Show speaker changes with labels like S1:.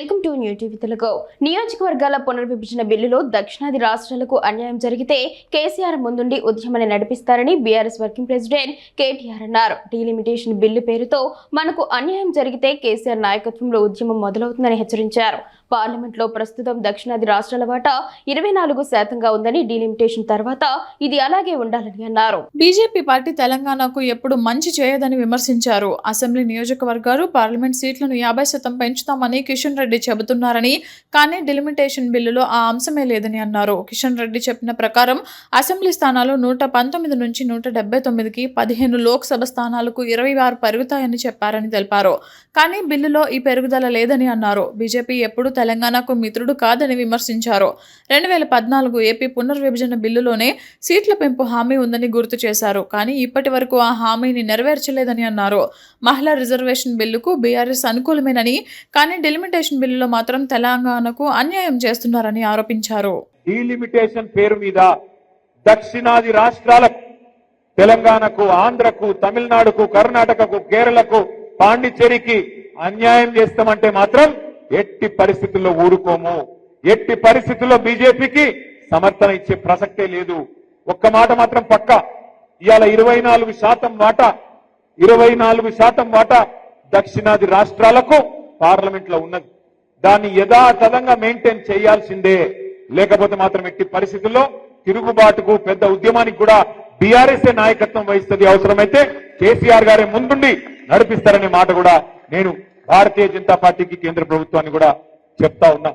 S1: Welcome to new TV Telugu. నియోజకవర్గాల పునర్విభజన బిల్లులో దక్షిణాది రాష్ట్రాలకు అన్యాయం జరిగితే కేసీఆర్ ముందుండి ఉద్యమాన్ని నడిపిస్తారని బీఆర్ఎస్ వర్కింగ్ ప్రెసిడెంట్ కేటీఆర్ అన్నారు. డీలిమిటేషన్ బిల్లు పేరుతో మనకు అన్యాయం జరిగితే కేసీఆర్ నాయకత్వంలో ఉద్యమం మొదలవుతుందని హెచ్చరించారు. పార్లమెంట్లో ప్రస్తుతం దక్షిణాది రాష్ట్రాల వాటా 24% ఉందని, డీలిమిటేషన్ తర్వాత ఇది అలాగే ఉండాలని అన్నారు.
S2: బీజేపీ పార్టీ తెలంగాణకు ఎప్పుడు మంచి చేయదని విమర్శించారు. అసెంబ్లీ నియోజకవర్గాలు, పార్లమెంట్ సీట్లను 50% పెంచుతామని కిషన్ రెడ్డి చెబుతున్నారని, కానీ డిలిమిటేషన్ బిల్లులో ఆ అంశమే లేదని అన్నారు. కిషన్ రెడ్డి చెప్పిన ప్రకారం అసెంబ్లీ స్థానాలు 119 నుంచి 179కి, 15 లోక్సభ స్థానాలకు 26 పెరుగుతాయని చెప్పారని తెలిపారు. కానీ బిల్లులో ఈ పెరుగుదల లేదని అన్నారు. బీజేపీ ఎప్పుడు తెలంగాణకు మిత్రుడు కాదని విమర్శించారు. 2014 ఏపీ పునర్విభజన బిల్లులోనే సీట్ల పెంపు హామీ ఉందని గుర్తు చేశారు. కానీ ఇప్పటి వరకు ఆ హామీని నెరవేర్చలేదని అన్నారు. మహిళా రిజర్వేషన్ బిల్లుకు బీఆర్ఎస్ అనుకూలమేనని, కానీ డెలిమిటేషన్ బిల్లులో మాత్రం తెలంగాణకు అన్యాయం చేస్తున్నారని ఆరోపించారు.
S3: డీలిమిటేషన్ పేరు మీద దక్షిణాది రాష్ట్రాలకు, తెలంగాణకు, ఆంధ్రకు, తమిళనాడుకు, కర్ణాటకకు, కేరళకు, పాండిచ్చేరికి అన్యాయం చేస్తామంటే మాత్రం ఎట్టి పరిస్థితుల్లో ఊరుకోము. ఎట్టి పరిస్థితుల్లో బీజేపీకి సమర్థన ఇచ్చే ప్రసక్తే లేదు. ఒక్క మాట మాత్రం పక్కా, ఇవాళ 24% వాటా దక్షిణాది రాష్ట్రాలకు పార్లమెంట్ లో ఉన్నది. దాన్ని యథాతథంగా మెయింటైన్ చేయాల్సిందే. లేకపోతే మాత్రం ఎట్టి పరిస్థితుల్లో తిరుగుబాటుకు, పెద్ద ఉద్యమానికి కూడా బీఆర్ఎస్ నాయకత్వం వహిస్తుంది. అవసరమైతే కేసీఆర్ గారే ముందుండి నడిపిస్తారనే మాట కూడా నేను భారతీయ జనతా పార్టీకి, కేంద్ర ప్రభుత్వాన్ని కూడా చెప్తా ఉన్నా.